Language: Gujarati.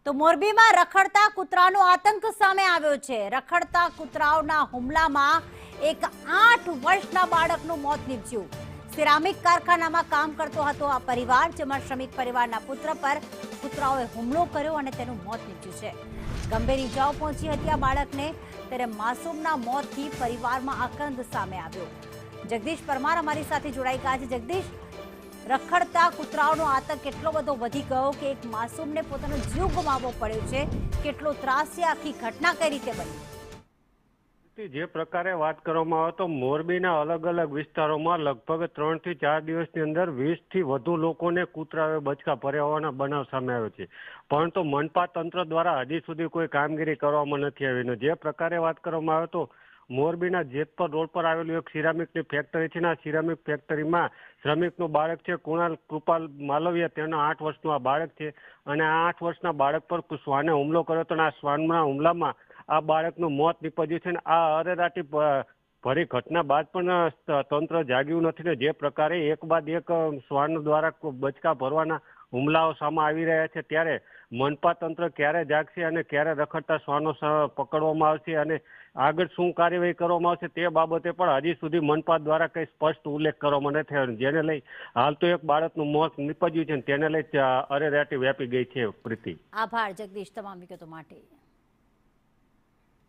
તો મોરબીમાં રખડતા કૂતરાનો આતંક સામે આવ્યો છે। રખડતા કૂતરાઓના હુમલામાં એક 8 વર્ષના બાળકનું મોત નીપજ્યું। સિરામિક કારખાનામાં કામ કરતો હતો આ પરિવાર, જેમાં શ્રમિક પરિવારના પુત્ર પર કૂતરાઓએ હુમલો કર્યો અને તેનું મોત નીપજ્યું છે। ગંભીર ઇજાઓ પહોંચી હતી આ બાળકને, ત્યારે માસૂમના મોતથી પરિવારમાં આક્રંદ સામે આવ્યો। જગદીશ પરમાર અમારી સાથે જોડાઈ ગયા છે। જગદીશ, રખડતા કૂતરાઓનો આતંક કેટલો બધો વધી ગયો કે એક માસૂમને પોતાનો જીવ ગુમાવવો પડ્યો છે। કેટલો ત્રાસ છે, આખી ઘટના કઈ રીતે બની? જે પ્રકારે વાત કરવામાં આવે તો મોરબીના અલગ અલગ વિસ્તારોમાં લગભગ 3 થી 4 દિવસની અંદર 20 થી વધુ લોકોને કૂતરાએ બચકા ભર્યા હોવાના બનાવ સામે આવ્યો છે, પરંતુ મનપા તંત્ર દ્વારા હજી સુધી કોઈ કામગીરી કરવામાં નથી આવી। જે પ્રકારે વાત કરવામાં આવે તો મોરબીના જેતપર રોડ પર આવેલું એક સિરામિકની ફેક્ટરી છે। આ સિરામિક ફેક્ટરીમાં શ્રમિકનું બાળક છે કુણાલ કૃપાલ માલવિયા, તેનો 8 વર્ષનું આ બાળક છે અને આ 8 વર્ષના બાળક પર શ્વાને હુમલો કર્યો હતો અને આ શ્વાનના હુમલામાં આ બાળકનું મોત નીપજ્યું છે। આ અરેરાટી ભરી ઘટના બાદ પણ તંત્ર જાગ્યું નથી ને જે પ્રકારે એક બાદ એક શ્વાન દ્વારા બચકા ભરવાના હુમલાઓ સામે આવી રહ્યા છે, ત્યારે મનપા તંત્ર ક્યારે જાગશે અને ક્યારે રખડતા શ્વાનો પકડવામાં આવશે અને આગળ શું કાર્યવાહી કરવામાં આવશે તે બાબતે પણ હજી સુધી મનપા દ્વારા કંઈ સ્પષ્ટ ઉલ્લેખ કરવામાં નથી આવ્યો, જેને લઈ હાલ તો એક બાળકનું મોત નીપજ્યું છે તેને લઈ અરેરાટી વ્યાપી ગઈ છે। પ્રીતિ, આભાર જગદીશ તમામ વિગતો માટે।